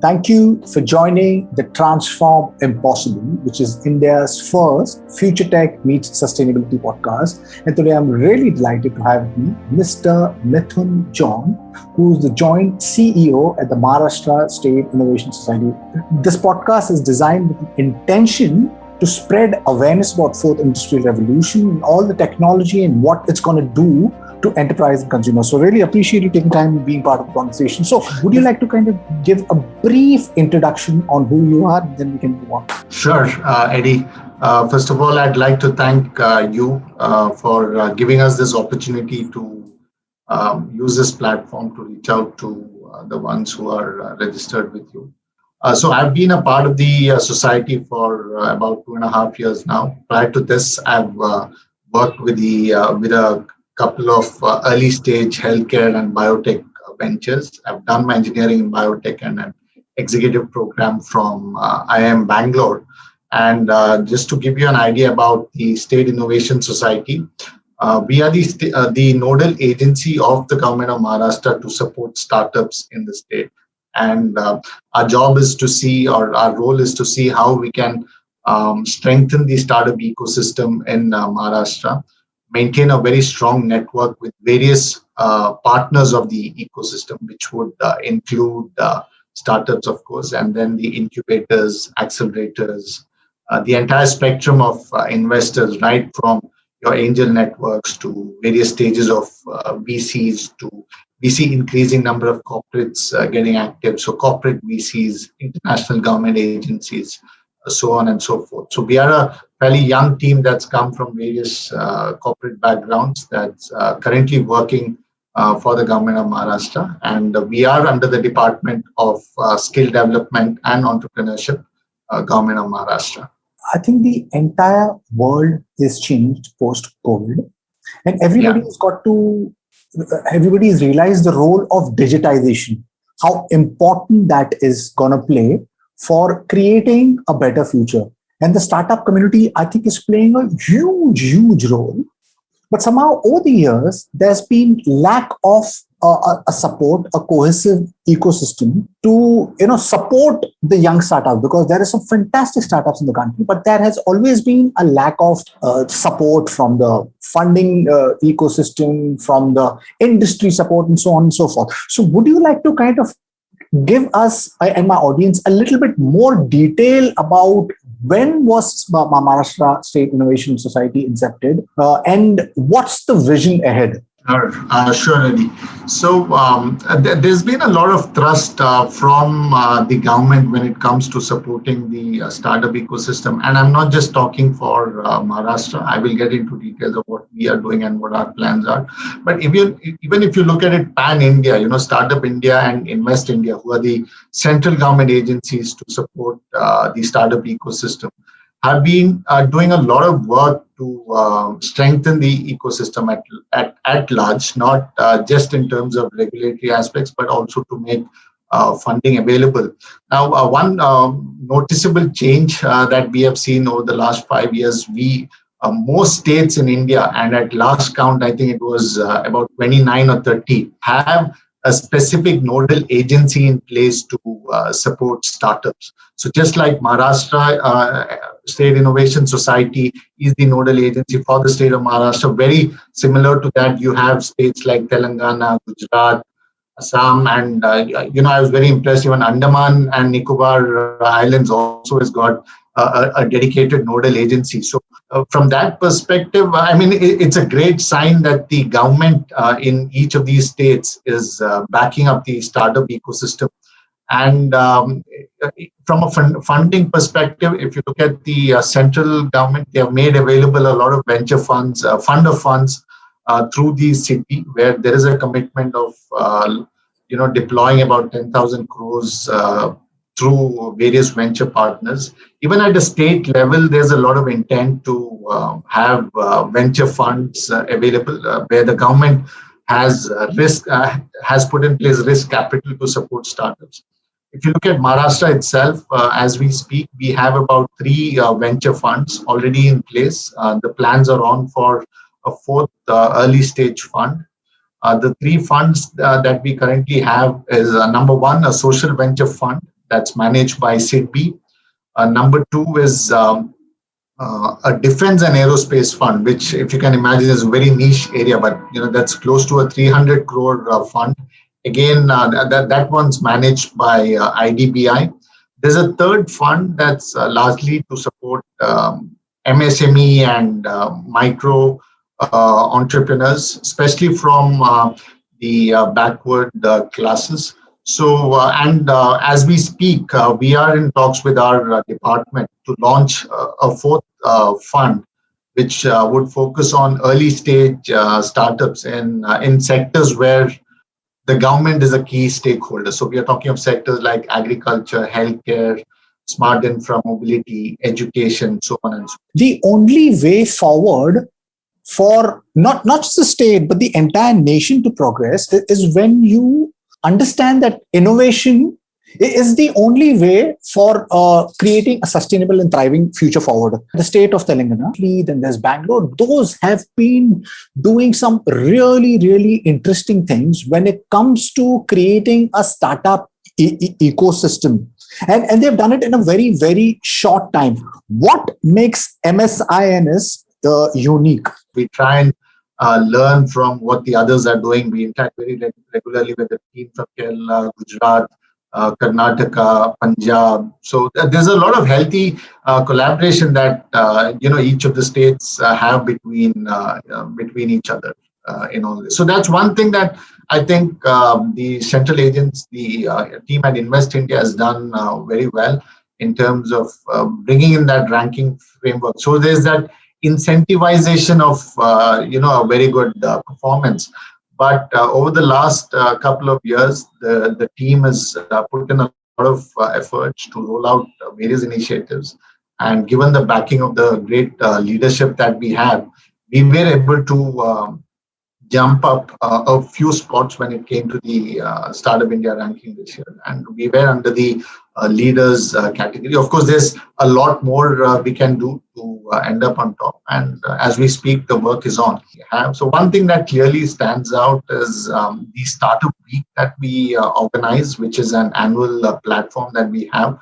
Thank you for joining the Transform Impossible, which is India's first Future Tech Meets Sustainability podcast. And today I'm really delighted to have with me Mr. Mithun John, who is the Joint CEO at the Maharashtra State Innovation Society. This podcast is designed with the intention to spread awareness about fourth industrial revolution and all the technology and what it's going to do to enterprise and consumers. So really appreciate you taking time and being part of the conversation. So would you like to kind of give a brief introduction on who you are, then we can move on? Sure, Eddie. First of all, I'd like to thank you for giving us this opportunity to use this platform to reach out to the ones who are registered with you. So I've been a part of the society for about 2.5 years now. Prior to this, I've worked with a couple of early stage healthcare and biotech ventures. I've done my engineering in biotech and an executive program from IIM Bangalore. And just to give you an idea about the State Innovation Society, we are the nodal agency of the government of Maharashtra to support startups in the state. And our job is to see, or our role is to see how we can strengthen the startup ecosystem in Maharashtra, maintain a very strong network with various partners of the ecosystem, which would include startups, of course, and then the incubators, accelerators, the entire spectrum of investors, right from your angel networks to various stages of VCs to we see increasing number of corporates getting active. So corporate VCs, international government agencies, so on and so forth. So we are a fairly young team that's come from various corporate backgrounds that's currently working for the government of Maharashtra. And we are under the Department of Skill Development and Entrepreneurship, government of Maharashtra. I think the entire world is changed post-COVID, and everybody has realized the role of digitization, how important that is going to play for creating a better future. And the startup community, I think, is playing a huge role. But somehow over the years, there's been lack of a support, a cohesive ecosystem to support the young startups, because there are some fantastic startups in the country, but there has always been a lack of support from the funding ecosystem, from the industry support, and so on and so forth. So would you like to kind of give us and my audience a little bit more detail about when was Maharashtra State Innovation Society incepted and what's the vision ahead? Sure, Eddie. So there's been a lot of thrust from the government when it comes to supporting the startup ecosystem. And I'm not just talking for Maharashtra. I will get into details of what we are doing and what our plans are. But even if you look at it pan-India, Startup India and Invest India, who are the central government agencies to support the startup ecosystem, have been doing a lot of work to strengthen the ecosystem at large, not just in terms of regulatory aspects, but also to make funding available. Now, one noticeable change that we have seen over the last 5 years, most states in India, and at last count, I think it was about 29 or 30, have a specific nodal agency in place to support startups. So just like Maharashtra State Innovation Society is the nodal agency for the state of Maharashtra, very similar to that, you have states like Telangana, Gujarat, Assam, and I was very impressed. Even Andaman and Nicobar Islands also has got a dedicated nodal agency. So from that perspective, I mean, it's a great sign that the government in each of these states is backing up the startup ecosystem. And from a funding perspective, if you look at the central government, they have made available a lot of venture funds, fund of funds through the city, where there is a commitment of deploying about 10,000 crores through various venture partners. Even at the state level, there's a lot of intent to have venture funds available, where the government has put in place risk capital to support startups. If you look at Maharashtra itself, as we speak, we have about 3 venture funds already in place. The plans are on for a 4th early stage fund. The 3 funds that we currently have is number 1, a social venture fund that's managed by SIDBI. Number two is a defense and aerospace fund, which, if you can imagine, is a very niche area, but that's close to a 300 crore fund. Again, that one's managed by IDBI. There's a third fund that's largely to support MSME and micro entrepreneurs, especially from the backward classes. So, as we speak, we are in talks with our department to launch a fourth fund, which would focus on early stage startups in sectors where the government is a key stakeholder. So we are talking of sectors like agriculture, healthcare, smart infra, mobility, education, so on and so on. The only way forward for not just the state, but the entire nation to progress is when you understand that innovation is the only way for creating a sustainable and thriving future forward. The state of Telangana, then there's Bangalore, those have been doing some really, really interesting things when it comes to creating a startup ecosystem. And they've done it in a very, very short time. What makes MSINS unique? We try and learn from what the others are doing. We interact very regularly with the team from Kerala, Gujarat, Karnataka, Punjab. So there's a lot of healthy collaboration that each of the states have between each other in all this. So that's one thing that I think the central agents, the team at Invest India has done very well in terms of bringing in that ranking framework. So there's that incentivization of a very good performance. But over the last couple of years, the team has put in a lot of efforts to roll out various initiatives. And given the backing of the great leadership that we have, we were able to jump up a few spots when it came to the Startup India ranking this year. And we were under the leaders category. Of course, there's a lot more we can do to end up on top. And as we speak, the work is on. So one thing that clearly stands out is the Startup Week that we organize, which is an annual platform that we have.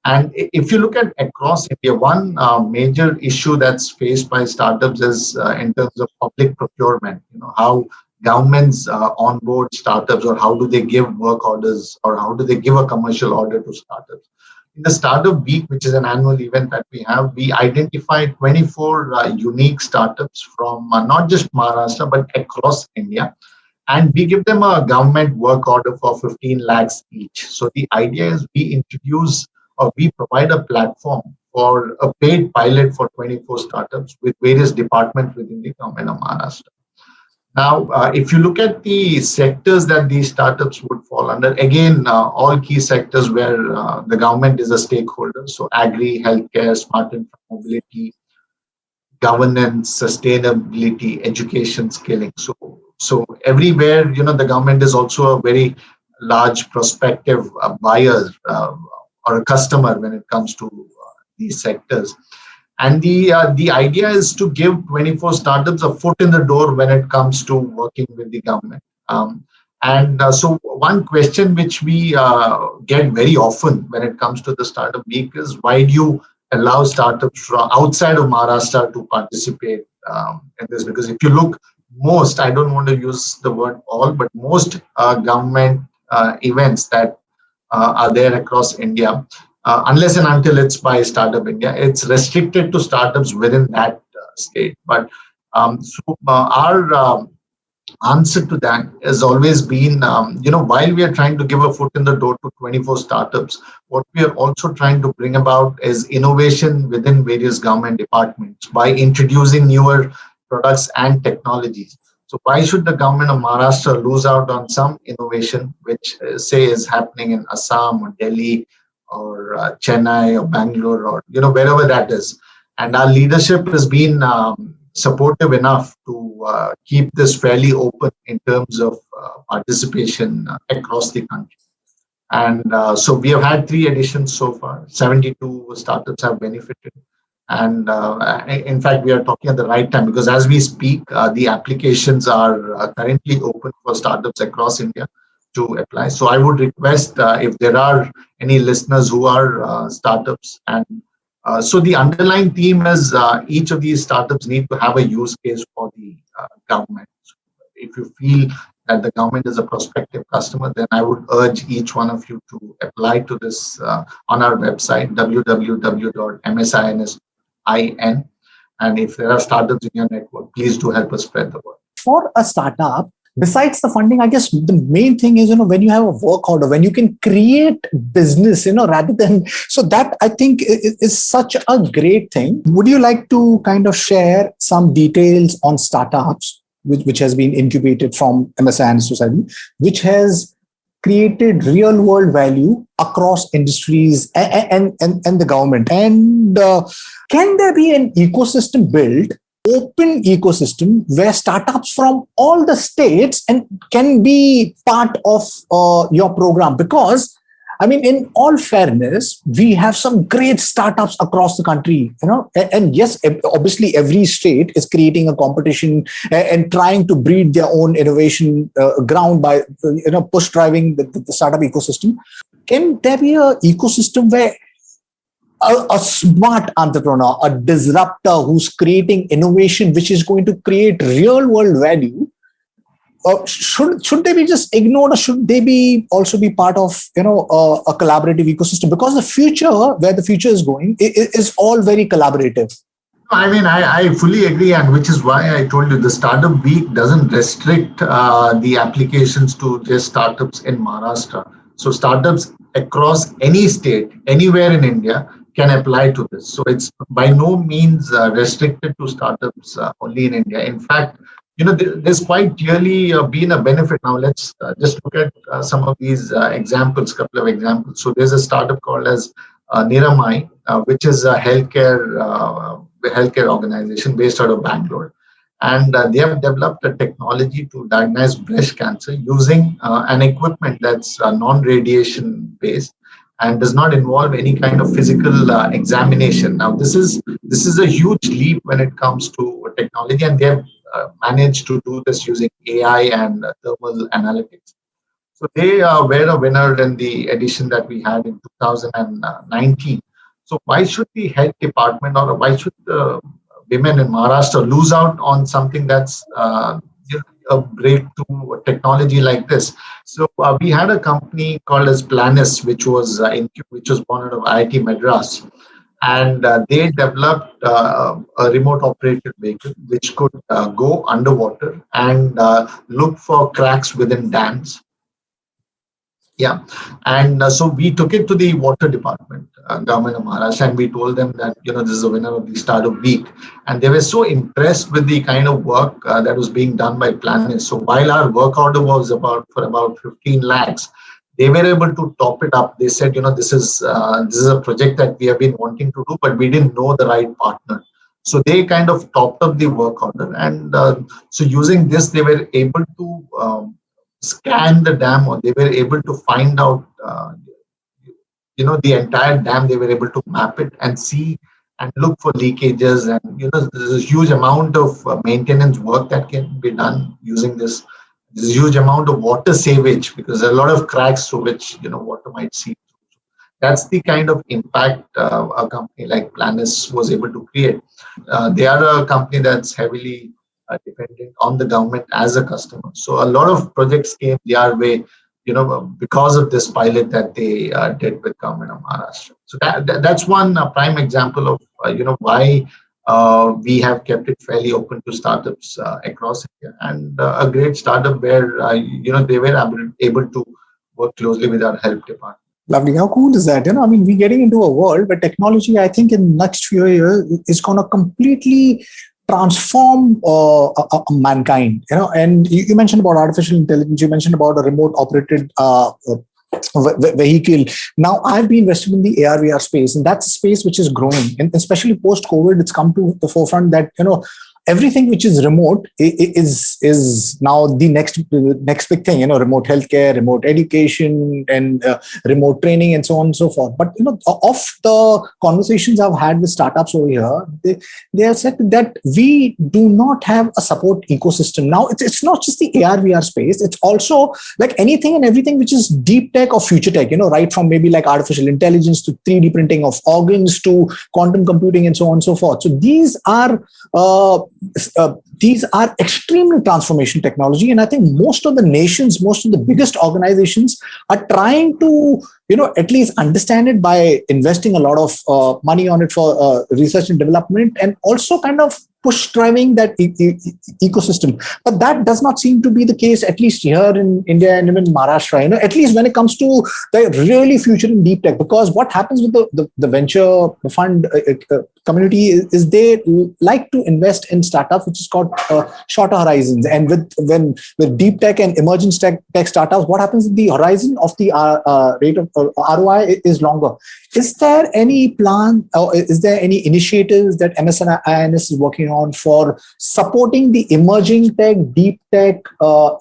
And if you look at across India, one major issue that's faced by startups is in terms of public procurement. How governments onboard startups, or how do they give work orders, or how do they give a commercial order to startups. In the Startup Week, which is an annual event that we have, we identified 24 unique startups from not just Maharashtra, but across India. And we give them a government work order for 15 lakhs each. So the idea is we provide a platform for a paid pilot for 24 startups with various departments within the government of Maharashtra. Now, if you look at the sectors that these startups would fall under, again, all key sectors where the government is a stakeholder. So agri, healthcare, smart infra, mobility, governance, sustainability, education, skilling. So everywhere, the government is also a very large prospective buyer or a customer when it comes to these sectors. And the idea is to give 24 startups a foot in the door when it comes to working with the government. So one question which we get very often when it comes to the Startup Week is, why do you allow startups from outside of Maharashtra to participate in this? Because if you look, most, I don't want to use the word all, but most government events that are there across India, unless and until it's by Startup India, it's restricted to startups within that state. But our answer to that has always been, while we are trying to give a foot in the door to 24 startups, what we are also trying to bring about is innovation within various government departments by introducing newer products and technologies. So why should the government of Maharashtra lose out on some innovation, which say is happening in Assam or Delhi or Chennai or Bangalore or wherever that is? And our leadership has been supportive enough to keep this fairly open in terms of participation across the country. And so we have had 3 editions so far. 72 startups have benefited. And in fact, we are talking at the right time, because as we speak, the applications are currently open for startups across India. to apply. So I would request if there are any listeners who are startups, and so the underlying theme is each of these startups need to have a use case for the government. So if you feel that the government is a prospective customer, then I would urge each one of you to apply to this on our website, www.msins.in. And if there are startups in your network, please do help us spread the word. For a startup, besides the funding, I guess the main thing is, when you have a work order, when you can create business, rather than, so that I think is such a great thing. Would you like to kind of share some details on startups, which has been incubated from MSINS Society, which has created real world value across industries and the government? And can there be an ecosystem built, open ecosystem, where startups from all the states and can be part of your program? Because in all fairness, we have some great startups across the country, and yes, obviously every state is creating a competition and trying to breed their own innovation ground by, push driving the startup ecosystem. Can there be an ecosystem where a smart entrepreneur, a disruptor who's creating innovation, which is going to create real world value, should they be just ignored, or should they be also be part of a collaborative ecosystem? Because the future, where the future is going, is all very collaborative. I fully agree, and which is why I told you the Startup Week doesn't restrict the applications to just startups in Maharashtra. So startups across any state, anywhere in India, can apply to this. So it's by no means restricted to startups only in India. In fact, there's quite clearly been a benefit. Now let's just look at some of these couple of examples. So there's a startup called as Niramai, which is a healthcare organization based out of Bangalore. And they have developed a technology to diagnose breast cancer using an equipment that's non-radiation based and does not involve any kind of physical examination. Now, this is a huge leap when it comes to technology, and they have managed to do this using AI and thermal analytics. So they were a winner in the edition that we had in 2019. So why should the health department, or why should the women in Maharashtra lose out on something that's a breakthrough technology like this? So we had a company called as Planis, which was born out of IIT Madras, and they developed a remote operated vehicle which could go underwater and look for cracks within dams. Yeah, and so we took it to the water department, government of Maharashtra, and we told them that this is the winner of the Startup Week, and they were so impressed with the kind of work that was being done by Planis. So while our work order was about 15 lakhs, they were able to top it up. They said, this is a project that we have been wanting to do, but we didn't know the right partner. So they kind of topped up the work order, and so using this, they were able to scan the dam, or they were able to find out, the entire dam. They were able to map it and see and look for leakages, and there's a huge amount of maintenance work that can be done using this. There's a huge amount of water savage, because there are a lot of cracks through which water might seep through. That's the kind of impact a company like Planis was able to create. They are a company that's heavily dependent on the government as a customer. So a lot of projects came their way, because of this pilot that they did with government of Maharashtra. So that's one prime example of why we have kept it fairly open to startups across India, and a great startup where they were able to work closely with our health department. Lovely. How cool is that? We're getting into a world where technology, I think, in the next few years is going to completely transform mankind. And you mentioned about artificial intelligence. You mentioned about a remote operated vehicle. Now, I've been invested in the AR/VR space, and that's a space which is growing. And especially post-COVID, it's come to the forefront that everything which is remote is now the next big thing. Remote healthcare, remote education, and remote training, and so on and so forth. But of the conversations I've had with startups over here, they have said that we do not have a support ecosystem. Now it's not just the AR VR space, it's also like anything and everything which is deep tech or future tech, right from maybe like artificial intelligence to 3D printing of organs to quantum computing and so on and so forth. So these are extremely transformation technology, and I think most of the nations, most of the biggest organizations are trying to at least understand it by investing a lot of money on it for research and development, and also kind of push driving that ecosystem. But that does not seem to be the case, at least here in India and even Maharashtra, at least when it comes to the really future in deep tech. Because what happens with the venture fund community is they like to invest in startups which is called shorter horizons. And with deep tech and emerging tech startups, what happens is the horizon of the rate of ROI is longer. Is there any plan, or is there any initiatives that MSINS is working on for supporting the emerging tech, deep tech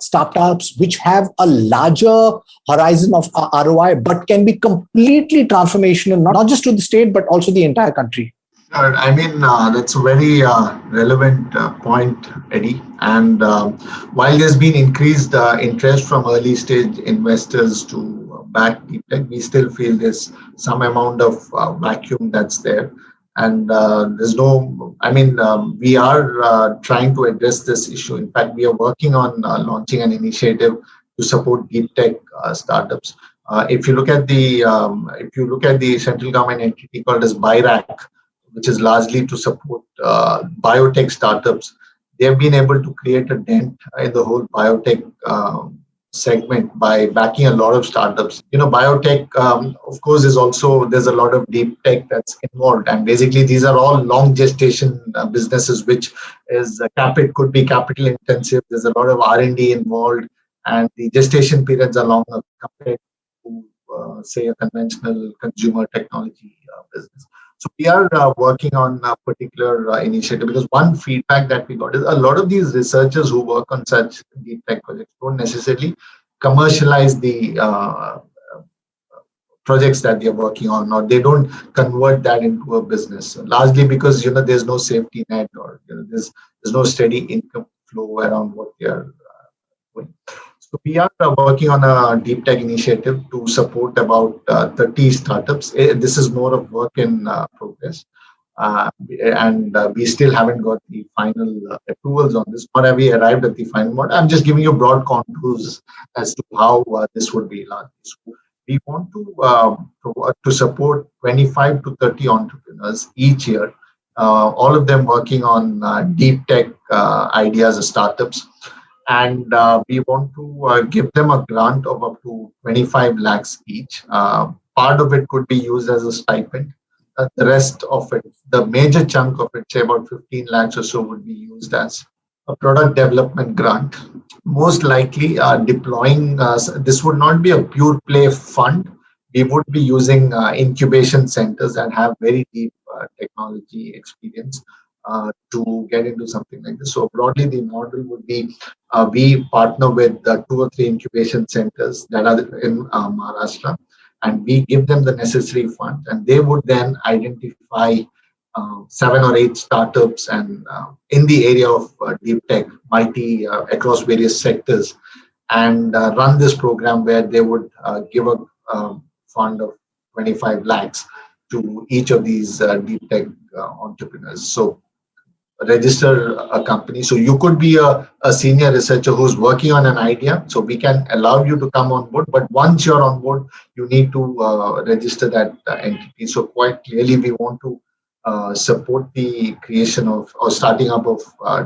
startups which have a larger horizon of ROI, but can be completely transformational, not just to the state, but also the entire country? I mean, that's a very relevant point, Eddie. And while there's been increased interest from early stage investors to back deep tech, we still feel there's some amount of vacuum that's there. And there's no, we are trying to address this issue. In fact, we are working on launching an initiative to support deep tech startups. If you look at the central government entity called as BIRAC, which is largely to support biotech startups, they have been able to create a dent in the whole biotech segment by backing a lot of startups. Biotech, of course, there's a lot of deep tech that's involved, and basically these are all long gestation businesses, which is could be capital intensive. There's a lot of R&D involved, and the gestation periods are longer compared to, say, a conventional consumer technology business. So we are working on a particular initiative, because one feedback that we got is a lot of these researchers who work on such deep tech projects don't necessarily commercialize the projects that they're working on, or they don't convert that into a business, largely because there's no safety net, or there's no steady income flow around what they are doing. So we are working on a deep tech initiative to support about 30 startups. This is more of work in progress. And we still haven't got the final approvals on this, nor have we arrived at the final one. I'm just giving you broad contours as to how this would be launched. So we want to support 25 to 30 entrepreneurs each year, all of them working on deep tech ideas or startups. And we want to give them a grant of up to 25 lakhs each. Part of it could be used as a stipend. The rest of it, the major chunk of it, say about 15 lakhs or so, would be used as a product development grant. Most likely deploying, this would not be a pure play fund. We would be using incubation centers that have very deep technology experience to get into something like this. So broadly, the model would be we partner with 2 or 3 incubation centers that are in Maharashtra, and we give them the necessary funds, and they would then identify 7 or 8 startups and in the area of deep tech, mighty across various sectors, and run this program where they would give a fund of 25 lakhs to each of these deep tech entrepreneurs. So register a company. So you could be a senior researcher who's working on an idea. So we can allow you to come on board. But once you're on board, you need to register that entity. So quite clearly, we want to support the creation of or starting up of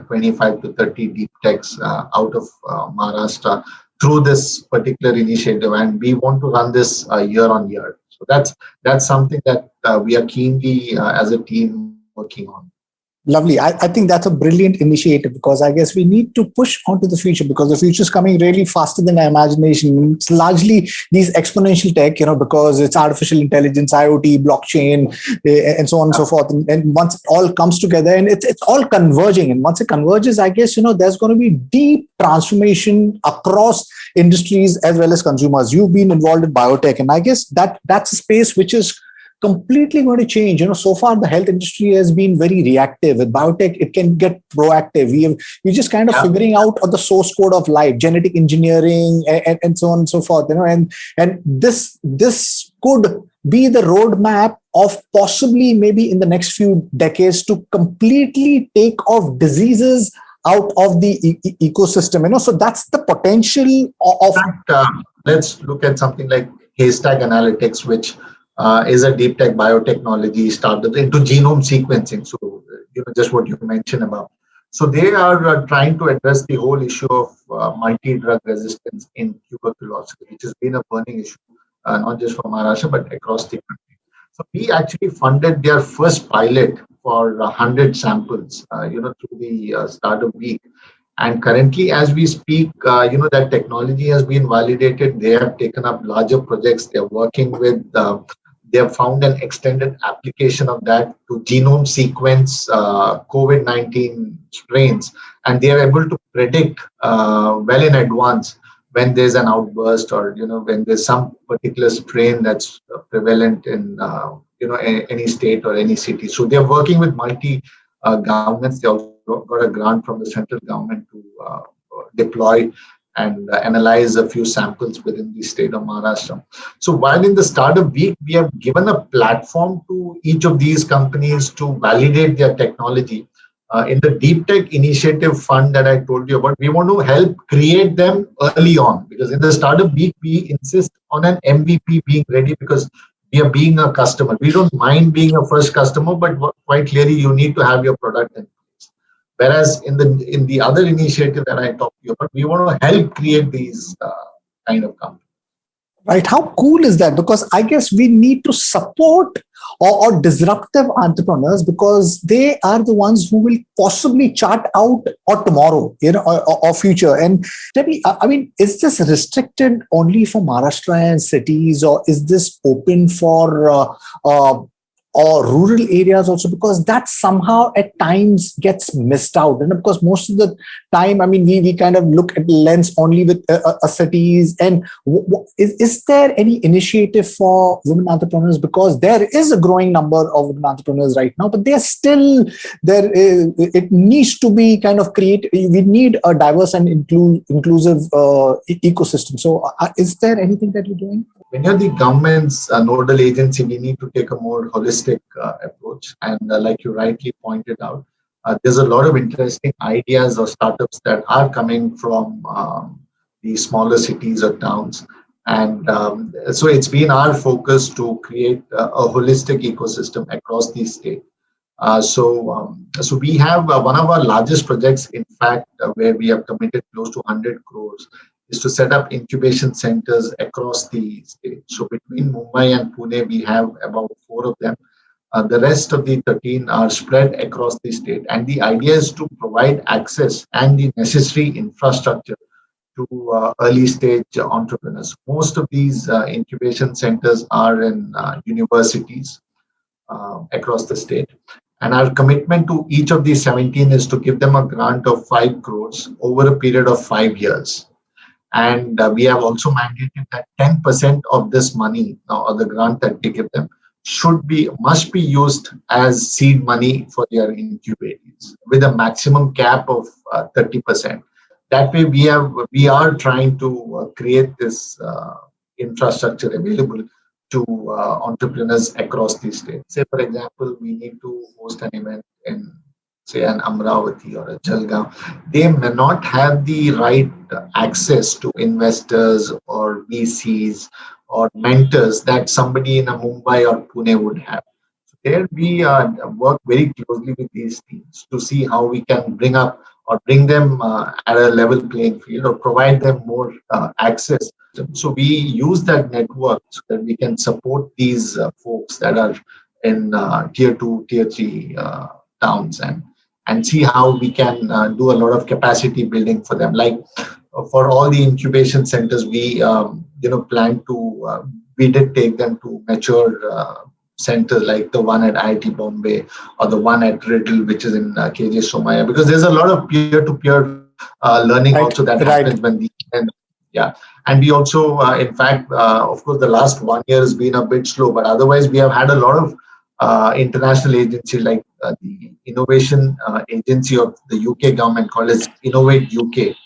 25 to 30 deep techs out of Maharashtra through this particular initiative. And we want to run this year on year. So that's something that we are keenly as a team working on. Lovely. I think that's a brilliant initiative because I guess we need to push onto the future because the future is coming really faster than our imagination. It's largely these exponential tech, because it's artificial intelligence, IoT, blockchain, and so on and so forth. And once it all comes together and it's all converging, and once it converges, I guess, there's going to be deep transformation across industries as well as consumers. You've been involved in biotech, and I guess that's a space which is completely going to change. So far the health industry has been very reactive. With biotech, it can get proactive. We're just kind of figuring out the source code of life, genetic engineering, and so on and so forth. And this could be the roadmap of possibly maybe in the next few decades to completely take off diseases out of the ecosystem. So that's the potential of. Let's look at something like haystack analytics, which is a deep tech biotechnology started into genome sequencing. So, just what you mentioned about. So they are trying to address the whole issue of multi-drug resistance in tuberculosis, which has been a burning issue, not just for Maharashtra, but across the country. So we actually funded their first pilot for 100 samples, through the Startup Week. And currently, as we speak, that technology has been validated. They have taken up larger projects. They're working with they have found an extended application of that to genome sequence COVID-19 strains, and they are able to predict well in advance when there's an outburst or when there's some particular strain that's prevalent in any state or any city. So they're working with multi governments. They also got a grant from the central government to deploy and analyze a few samples within the state of Maharashtra. So while in the Startup Week, we have given a platform to each of these companies to validate their technology. In the Deep Tech Initiative Fund that I told you about, we want to help create them early on, because in the Startup Week, we insist on an MVP being ready because we are being a customer. We don't mind being a first customer, but quite clearly you need to have your product in place. Whereas in the other initiative that I talked to you about, we want to help create these kind of companies. Right. How cool is that? Because I guess we need to support or disruptive entrepreneurs because they are the ones who will possibly chart out or tomorrow, or future. And tell me, I mean, is this restricted only for Maharashtra and cities, or is this open for or rural areas also, because that somehow at times gets missed out? And of course, most of the time, I mean, we kind of look at the lens only with cities. And is there any initiative for women entrepreneurs? Because there is a growing number of women entrepreneurs right now, but they're still there. It needs to be kind of created. We need a diverse and inclusive ecosystem. So is there anything that you're doing? When you're the government's nodal agency, we need to take a more holistic approach. And like you rightly pointed out, there's a lot of interesting ideas or startups that are coming from the smaller cities or towns. And so it's been our focus to create a holistic ecosystem across the state. So we have one of our largest projects, in fact, where we have committed close to 100 crores, is to set up incubation centers across the state. So between Mumbai and Pune, we have about 4 of them. The rest of the 13 are spread across the state. And the idea is to provide access and the necessary infrastructure to early stage entrepreneurs. Most of these incubation centers are in universities across the state. And our commitment to each of these 17 is to give them a grant of 5 crores over a period of 5 years. And we have also mandated that 10% of this money or the grant that we give them must be used as seed money for their incubators with a maximum cap of 30%. That way, we are trying to create this infrastructure available to entrepreneurs across the state. Say, for example, we need to host an event in, say, an Amravati or a Jalgaon. They may not have the right access to investors or VCs or mentors that somebody in a Mumbai or Pune would have. So there we work very closely with these teams to see how we can bring them at a level playing field or provide them more access. So we use that network so that we can support these folks that are in tier 2, tier 3 towns. And and see how we can do a lot of capacity building for them. Like for all the incubation centers, we plan to we did take them to mature centers like the one at IIT Bombay or the one at Riddle, which is in KJ Somaya, because there's a lot of peer-to-peer learning Right, also that right. happens when yeah. And we also, in fact, of course, the last 1 year has been a bit slow, but otherwise we have had a lot of international agencies like the innovation agency of the UK government called as Innovate UK.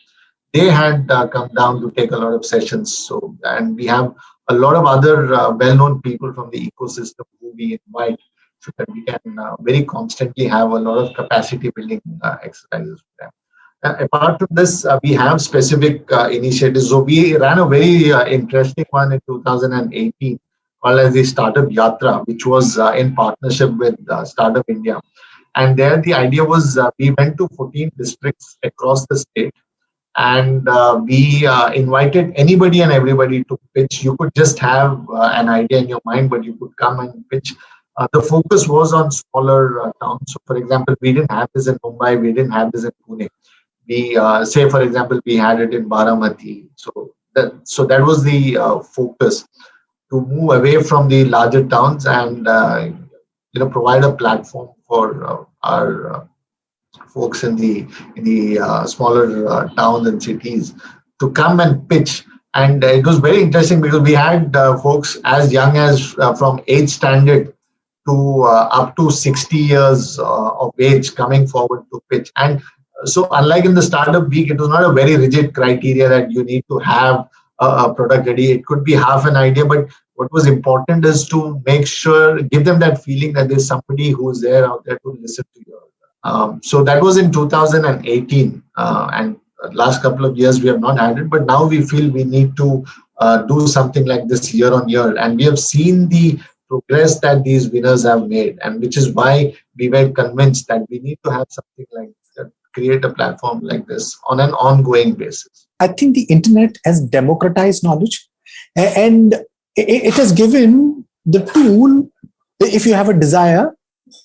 They had come down to take a lot of sessions. So, and we have a lot of other well-known people from the ecosystem who we invite so that we can very constantly have a lot of capacity building exercises for them. Apart from this, we have specific initiatives. So we ran a very interesting one in 2018 called as the Startup Yatra, which was in partnership with Startup India. And there the idea was we went to 14 districts across the state, and we invited anybody and everybody to pitch. You could just have an idea in your mind, but you could come and pitch. The focus was on smaller towns. So, for example, we didn't have this in Mumbai, we didn't have this in Pune. We say, for example, we had it in Baramati. So that was the focus, to move away from the larger towns and provide a platform for our folks in the smaller towns and cities to come and pitch. And it was very interesting because we had folks as young as from 8th standard to up to 60 years of age coming forward to pitch. And so unlike in the startup week, it was not a very rigid criteria that you need to have a product ready. It could be half an idea, but what was important is to make sure, give them that feeling that there's somebody who's there out there to listen to you. So that was in 2018, and last couple of years we have not had it, but now we feel we need to do something like this year on year, and we have seen the progress that these winners have made, and which is why we were convinced that we need to have something like that, create a platform like this on an ongoing basis. I think the internet has democratized knowledge, and it has given the tool. If you have a desire,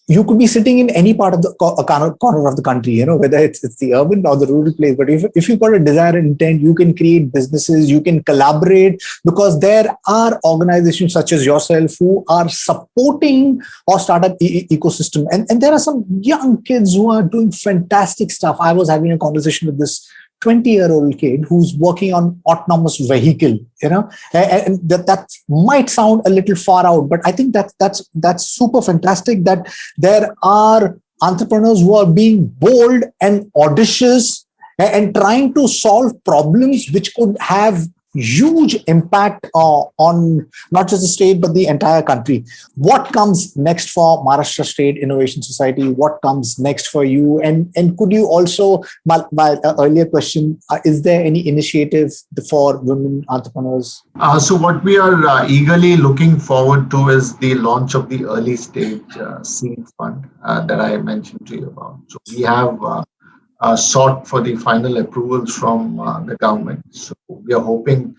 you could be sitting in any part of the corner of the country, whether it's the urban or the rural place. But if you've got a desire and intent, you can create businesses, you can collaborate, because there are organizations such as yourself who are supporting our startup ecosystem. And there are some young kids who are doing fantastic stuff. I was having a conversation with this 20-year-old kid who's working on autonomous vehicle, and that might sound a little far out, but I think that's super fantastic that there are entrepreneurs who are being bold and audacious and trying to solve problems which could have huge impact on not just the state but the entire country. What comes next for Maharashtra State Innovation Society? What comes next for you? And could you also, my earlier question, is there any initiative for women entrepreneurs? So what we are eagerly looking forward to is the launch of the early stage seed fund that I mentioned to you about. So we have sought for the final approvals from the government. So we are hoping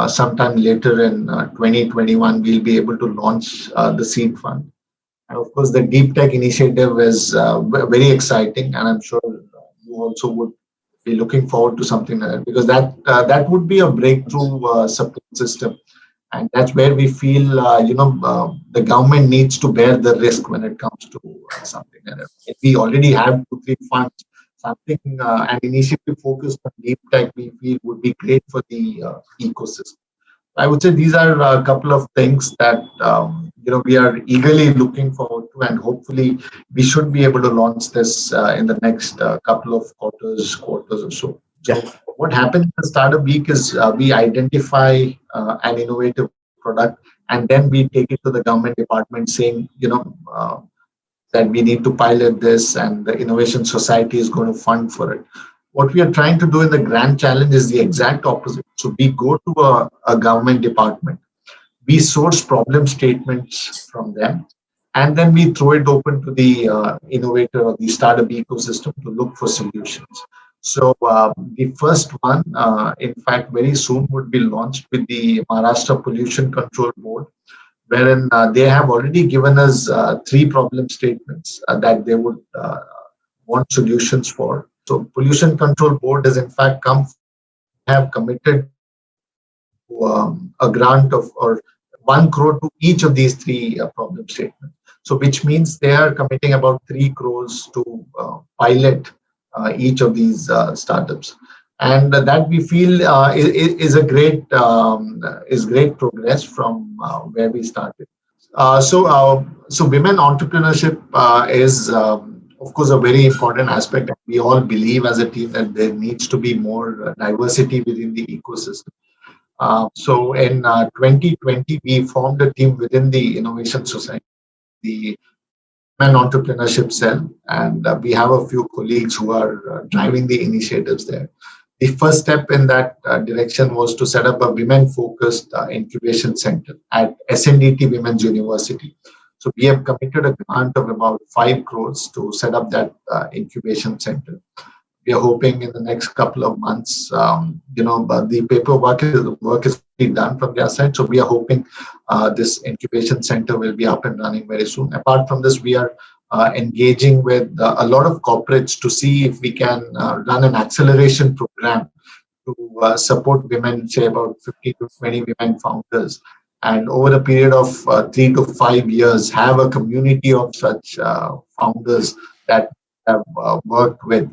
sometime later in 2021, we'll be able to launch the seed fund. And of course, the deep tech initiative is very exciting, and I'm sure you also would be looking forward to something like that, because that would be a breakthrough support system. And that's where we feel, the government needs to bear the risk when it comes to something like that. If we already have 2-3 funds, something, an initiative focused on deep tech, we feel would be great for the ecosystem. I would say these are a couple of things that we are eagerly looking forward to, and hopefully we should be able to launch this in the next couple of quarters or so. So what happens in the startup week is we identify an innovative product, and then we take it to the government department saying, that we need to pilot this, and the Innovation Society is going to fund for it. What we are trying to do in the Grand Challenge is the exact opposite. So we go to a government department, we source problem statements from them, and then we throw it open to the innovator or the startup ecosystem to look for solutions. So the first one, in fact, very soon would be launched with the Maharashtra Pollution Control Board, wherein they have already given us 3 problem statements that they would want solutions for. So Pollution Control Board has in fact have committed to a grant of or 1 crore to each of these three problem statements. So which means they are committing about 3 crores to pilot each of these startups. And that we feel is a great great progress from where we started. So women entrepreneurship is, of course, a very important aspect. We all believe as a team that there needs to be more diversity within the ecosystem. So in 2020, we formed a team within the Innovation Society, the Women Entrepreneurship Cell, and we have a few colleagues who are driving the initiatives there. The first step in that direction was to set up a women-focused incubation center at SNDT Women's University. So we have committed a grant of about 5 crores to set up that incubation center. We are hoping in the next couple of months, the paperwork is being done from their side. So we are hoping this incubation center will be up and running very soon. Apart from this, we are engaging with a lot of corporates to see if we can run an acceleration program to support women, say about 50 to 20 women founders. And over a period of 3 to 5 years, have a community of such founders that have worked with.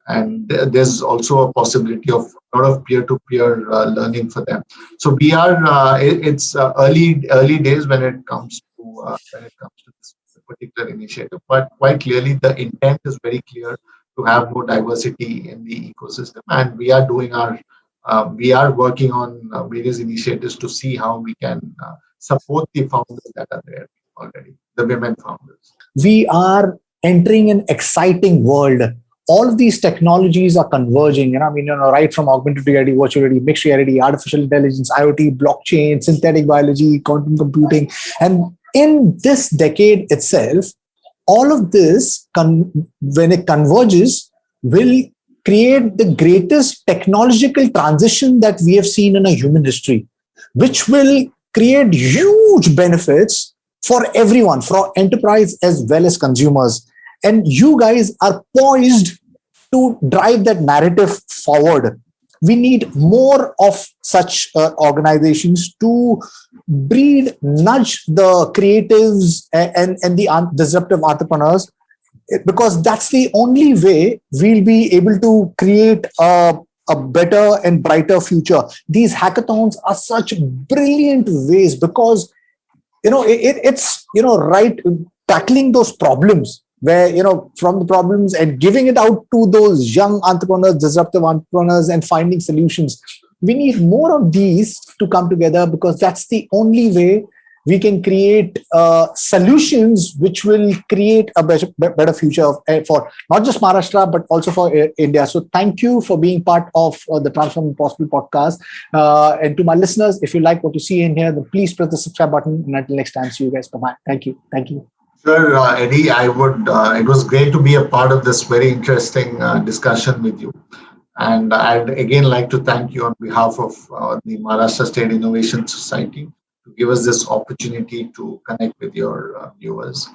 And there's also a possibility of a lot of peer-to-peer learning for them. So we are it's early days when it comes to this particular initiative, but quite clearly the intent is very clear to have more diversity in the ecosystem, and we are working on various initiatives to see how we can support the founders that are there already, the women founders. We are entering an exciting world. All of these technologies are converging, right from augmented reality, virtual reality, mixed reality, artificial intelligence, IoT, blockchain, synthetic biology, quantum computing. And in this decade itself, all of this, when it converges, will create the greatest technological transition that we have seen in a human history, which will create huge benefits for everyone, for enterprise as well as consumers. And you guys are poised to drive that narrative forward. We need more of such organizations to nudge the creatives and the disruptive entrepreneurs, because that's the only way we'll be able to create a better and brighter future. These hackathons are such brilliant ways because it's right, tackling those problems where from the problems and giving it out to those young entrepreneurs, disruptive entrepreneurs, and finding solutions. We need more of these to come together, because that's the only way we can create solutions which will create a better future for not just Maharashtra, but also for India. So thank you for being part of the Transform Impossible podcast. And to my listeners, if you like what you see in here, then please press the subscribe button. And until next time, see you guys. Bye-bye. Thank you. Thank you. Sure, Eddie, I would. It was great to be a part of this very interesting discussion with you. And I'd again like to thank you on behalf of the Maharashtra State Innovation Society to give us this opportunity to connect with your viewers.